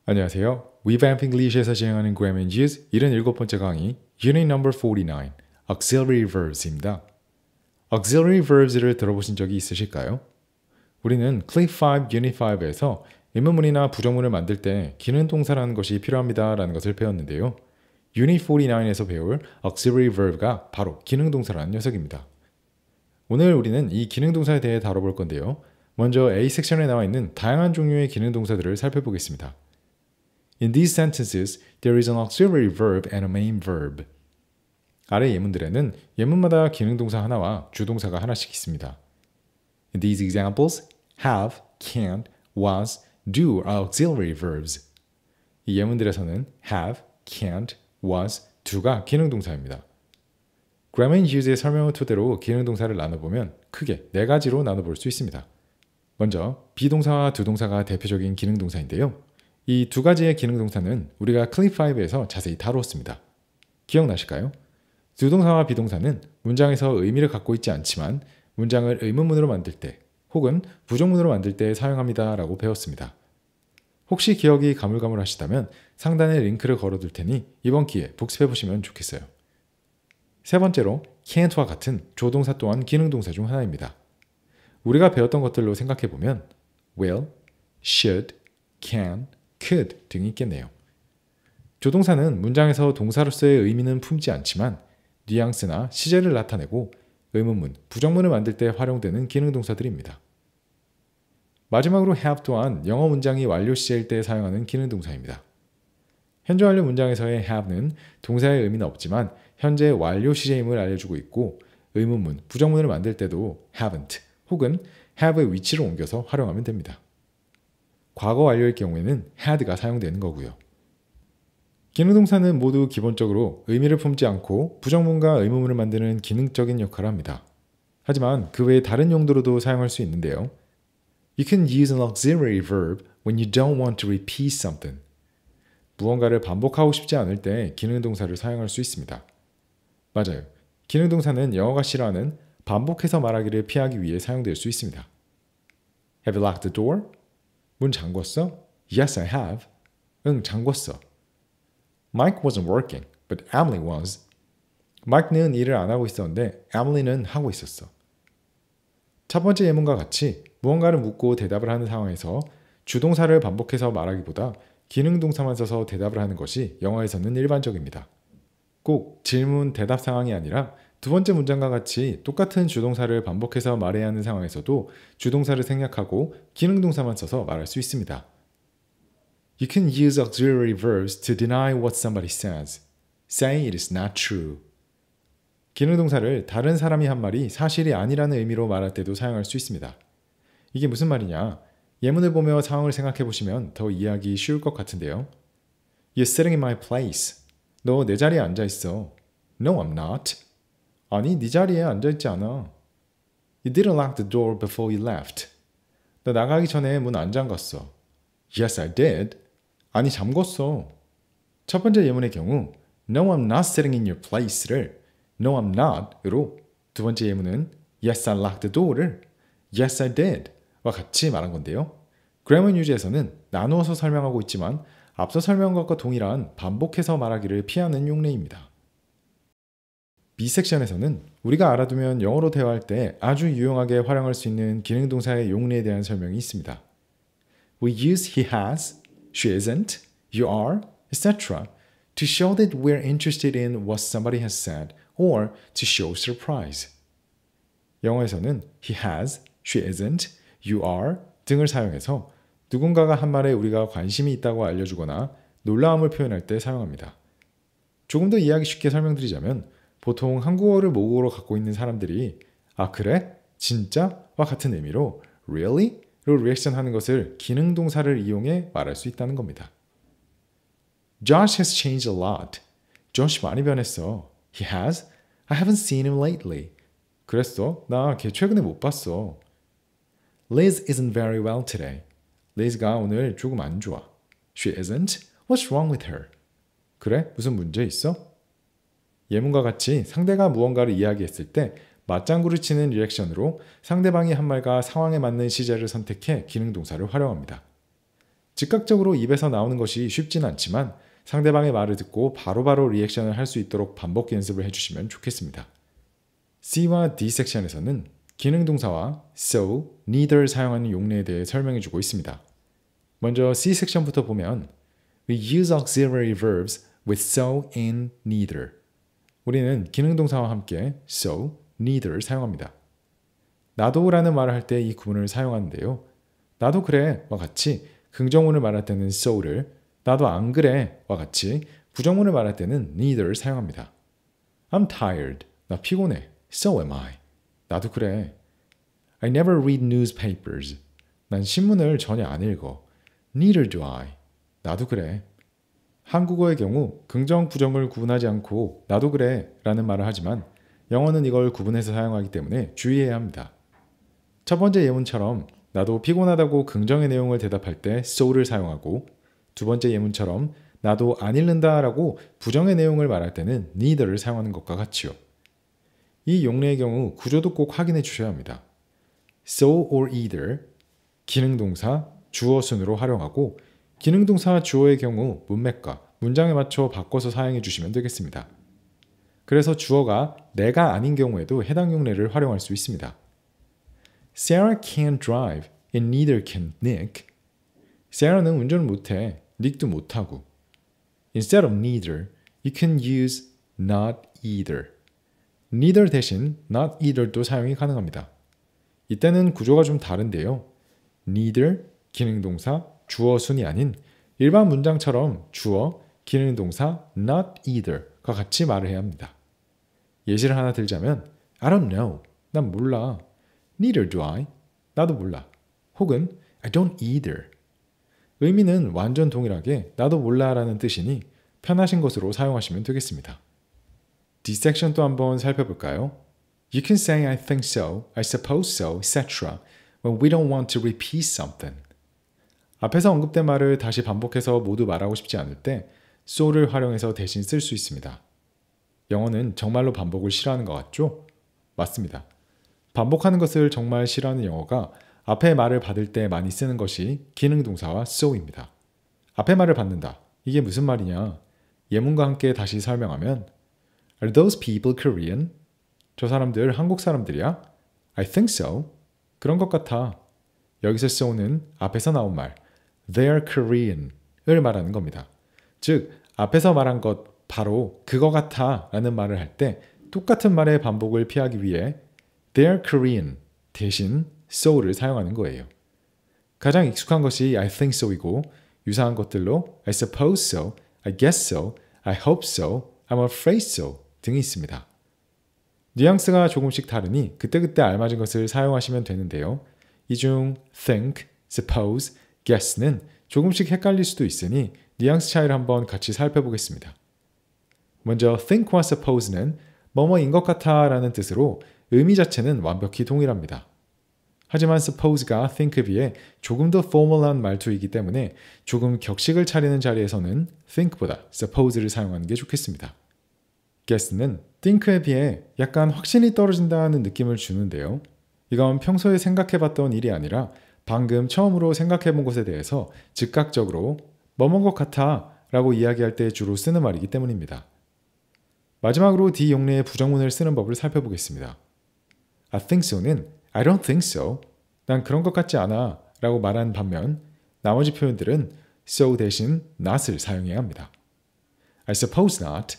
안녕하세요. Revamp English에서 진행하는 Grammar and Use 77번째 강의 Unit Number 49 Auxiliary Verbs입니다. Auxiliary Verbs를 들어보신 적이 있으실까요? 우리는 Clip 5 Unit 5에서 의문문이나 부정문을 만들 때 기능 동사라는 것이 필요합니다 라는 것을 배웠는데요. Unit 49에서 배울 Auxiliary Verb가 바로 기능 동사라는 녀석입니다. 오늘 우리는 이 기능 동사에 대해 다뤄볼 건데요. 먼저 A 섹션에 나와 있는 다양한 종류의 기능 동사들을 살펴보겠습니다. In these sentences, there is an auxiliary verb and a main verb. 아래 예문들에는 예문마다 기능동사 하나와 주동사가 하나씩 있습니다. In these examples, have, can, was, do are auxiliary verbs. 이 예문들에서는 have, can't, was, do가 기능동사입니다. Grammar and Use의 설명을 토대로 기능동사를 나눠보면 크게 네 가지로 나눠볼 수 있습니다. 먼저 비동사와 두동사가 대표적인 기능동사인데요. 이 두 가지의 기능동사는 우리가 클립 5에서 자세히 다루었습니다. 기억나실까요? 두동사와 비동사는 문장에서 의미를 갖고 있지 않지만 문장을 의문문으로 만들 때 혹은 부정문으로 만들 때 사용합니다 라고 배웠습니다. 혹시 기억이 가물가물하시다면 상단에 링크를 걸어둘 테니 이번 기회에 복습해보시면 좋겠어요. 세 번째로 can't와 같은 조동사 또한 기능동사 중 하나입니다. 우리가 배웠던 것들로 생각해보면 will, should, can, could 등이 있겠네요. 조동사는 문장에서 동사로서의 의미는 품지 않지만 뉘앙스나 시제를 나타내고 의문문, 부정문을 만들 때 활용되는 기능동사들입니다. 마지막으로 have 또한 영어 문장이 완료 시제일 때 사용하는 기능동사입니다. 현재 완료 문장에서의 have는 동사의 의미는 없지만 현재 완료 시제임을 알려주고 있고 의문문, 부정문을 만들 때도 haven't 혹은 have의 위치를 옮겨서 활용하면 됩니다. 과거 완료일 경우에는 had가 사용되는 거고요. 기능동사는 모두 기본적으로 의미를 품지 않고 부정문과 의문문을 만드는 기능적인 역할을 합니다. 하지만 그 외에 다른 용도로도 사용할 수 있는데요. You can use an auxiliary verb when you don't want to repeat something. 무언가를 반복하고 싶지 않을 때 기능동사를 사용할 수 있습니다. 맞아요. 기능동사는 영어가 싫어하는 반복해서 말하기를 피하기 위해 사용될 수 있습니다. Have you locked the door? 문 잠궜어? Yes, I have. 응, 잠궜어. Mike wasn't working, but Emily was. Mike는 일을 안 하고 있었는데 Emily는 하고 있었어. 첫 번째 예문과 같이 무언가를 묻고 대답을 하는 상황에서 주동사를 반복해서 말하기보다 기능동사만 써서 대답을 하는 것이 영어에서는 일반적입니다. 꼭 질문, 대답 상황이 아니라 두 번째 문장과 같이 똑같은 주동사를 반복해서 말해야 하는 상황에서도 주동사를 생략하고 기능동사만 써서 말할 수 있습니다. You can use auxiliary verbs to deny what somebody says. Say it is not true. 기능동사를 다른 사람이 한 말이 사실이 아니라는 의미로 말할 때도 사용할 수 있습니다. 이게 무슨 말이냐? 예문을 보며 상황을 생각해 보시면 더 이해하기 쉬울 것 같은데요. You're sitting in my place. 너 내 자리에 앉아 있어. No, I'm not. 아니, 네 자리에 앉아있지 않아. You didn't lock the door before you left. 너 나가기 전에 문 안 잠갔어. Yes, I did. 아니, 잠궜어. 첫 번째 예문의 경우 No, I'm not sitting in your place를 No, I'm not으로 두 번째 예문은 Yes, I locked the door를 Yes, I did 와 같이 말한 건데요. Grammar and Use에서는 나누어서 설명하고 있지만 앞서 설명한 것과 동일한 반복해서 말하기를 피하는 용례입니다. B 섹션에서는 우리가 알아두면 영어로 대화할 때 아주 유용하게 활용할 수 있는 기능동사의 용례에 대한 설명이 있습니다. We use he has, she isn't, you are, etc. to show that we're interested in what somebody has said or to show surprise. 영어에서는 he has, she isn't, you are 등을 사용해서 누군가가 한 말에 우리가 관심이 있다고 알려주거나 놀라움을 표현할 때 사용합니다. 조금 더 이해하기 쉽게 설명드리자면 보통 한국어를 모국어로 갖고 있는 사람들이 아 그래? 진짜? 와 같은 의미로 really? 로 리액션하는 것을 기능동사를 이용해 말할 수 있다는 겁니다. Josh has changed a lot. Josh 많이 변했어. He has? I haven't seen him lately. 그랬어? 나 걔 최근에 못 봤어. Liz isn't very well today. Liz가 오늘 조금 안 좋아. She isn't? What's wrong with her? 그래? 무슨 문제 있어? 예문과 같이 상대가 무언가를 이야기했을 때 맞장구를 치는 리액션으로 상대방이 한 말과 상황에 맞는 시제를 선택해 기능동사를 활용합니다. 즉각적으로 입에서 나오는 것이 쉽진 않지만 상대방의 말을 듣고 바로바로 리액션을 할 수 있도록 반복 연습을 해주시면 좋겠습니다. C와 D 섹션에서는 기능동사와 so, neither 사용하는 용례에 대해 설명해주고 있습니다. 먼저 C 섹션부터 보면 We use auxiliary verbs with so and neither. 우리는 기능동사와 함께 so, neither를 사용합니다. 나도라는 말을 할 때 이 구문을 사용하는데요. 나도 그래와 같이 긍정문을 말할 때는 so를, 나도 안 그래와 같이 부정문을 말할 때는 neither를 사용합니다. I'm tired. 나 피곤해. So am I. 나도 그래. I never read newspapers. 난 신문을 전혀 안 읽어. Neither do I. 나도 그래. 한국어의 경우 긍정, 부정을 구분하지 않고 나도 그래 라는 말을 하지만 영어는 이걸 구분해서 사용하기 때문에 주의해야 합니다. 첫 번째 예문처럼 나도 피곤하다고 긍정의 내용을 대답할 때 so를 사용하고 두 번째 예문처럼 나도 안 읽는다 라고 부정의 내용을 말할 때는 neither를 사용하는 것과 같지요. 이 용례의 경우 구조도 꼭 확인해 주셔야 합니다. so or either, 기능동사, 주어 순으로 활용하고 기능동사 주어의 경우 문맥과 문장에 맞춰 바꿔서 사용해 주시면 되겠습니다. 그래서 주어가 내가 아닌 경우에도 해당 용례를 활용할 수 있습니다. Sarah can't drive and neither can Nick. Sarah는 운전을 못해, Nick도 못하고. Instead of neither, you can use not either. neither 대신 not either도 사용이 가능합니다. 이때는 구조가 좀 다른데요. neither, 기능동사, 주어 순이 아닌 일반 문장처럼 주어, 기능동사 not either과 같이 말을 해야 합니다. 예시를 하나 들자면 I don't know. 난 몰라. Neither do I. 나도 몰라. 혹은 I don't either. 의미는 완전 동일하게 나도 몰라 라는 뜻이니 편하신 것으로 사용하시면 되겠습니다. D 섹션도 한번 살펴볼까요? You can say I think so, I suppose so, etc. when we don't want to repeat something. 앞에서 언급된 말을 다시 반복해서 모두 말하고 싶지 않을 때 so를 활용해서 대신 쓸 수 있습니다. 영어는 정말로 반복을 싫어하는 것 같죠? 맞습니다. 반복하는 것을 정말 싫어하는 영어가 앞에 말을 받을 때 많이 쓰는 것이 기능동사와 so입니다. 앞에 말을 받는다. 이게 무슨 말이냐? 예문과 함께 다시 설명하면 Are those people Korean? 저 사람들 한국 사람들이야? I think so. 그런 것 같아. 여기서 so는 앞에서 나온 말 They're Korean을 말하는 겁니다. 즉 앞에서 말한 것 바로 그거 같아 라는 말을 할 때 똑같은 말의 반복을 피하기 위해 They're Korean 대신 so를 사용하는 거예요. 가장 익숙한 것이 I think so이고 유사한 것들로 I suppose so, I guess so, I hope so, I'm afraid so 등이 있습니다. 뉘앙스가 조금씩 다르니 그때그때 알맞은 것을 사용하시면 되는데요. 이 중 think, suppose, guess는 조금씩 헷갈릴 수도 있으니 뉘앙스 차이를 한번 같이 살펴보겠습니다. 먼저 think와 suppose는 뭐뭐인 것 같아 라는 뜻으로 의미 자체는 완벽히 동일합니다. 하지만 suppose가 think에 비해 조금 더 formal한 말투이기 때문에 조금 격식을 차리는 자리에서는 think보다 suppose를 사용하는 게 좋겠습니다. guess는 think에 비해 약간 확신이 떨어진다는 느낌을 주는데요. 이건 평소에 생각해봤던 일이 아니라 방금 처음으로 생각해본 것에 대해서 즉각적으로 뭐뭔 것 같아 라고 이야기할 때 주로 쓰는 말이기 때문입니다. 마지막으로 D 용례의 부정문을 쓰는 법을 살펴보겠습니다. I think so는 I don't think so. 난 그런 것 같지 않아 라고 말한 반면 나머지 표현들은 so 대신 not을 사용해야 합니다. I suppose not,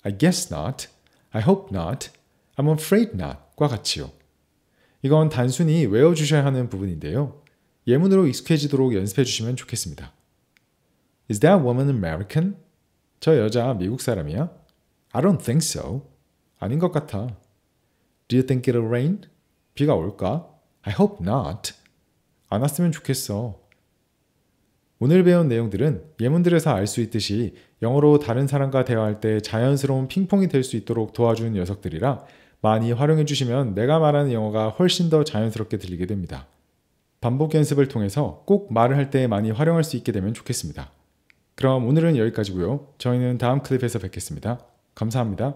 I guess not, I hope not, I'm afraid not 과 같이요. 이건 단순히 외워주셔야 하는 부분인데요. 예문으로 익숙해지도록 연습해 주시면 좋겠습니다. Is that woman American? 저 여자 미국 사람이야? I don't think so. 아닌 것 같아. Do you think it'll rain? 비가 올까? I hope not. 안 왔으면 좋겠어. 오늘 배운 내용들은 예문들에서 알 수 있듯이 영어로 다른 사람과 대화할 때 자연스러운 핑퐁이 될 수 있도록 도와주는 녀석들이라 많이 활용해 주시면 내가 말하는 영어가 훨씬 더 자연스럽게 들리게 됩니다. 반복 연습을 통해서 꼭 말을 할 때 많이 활용할 수 있게 되면 좋겠습니다. 그럼 오늘은 여기까지고요. 저희는 다음 클립에서 뵙겠습니다. 감사합니다.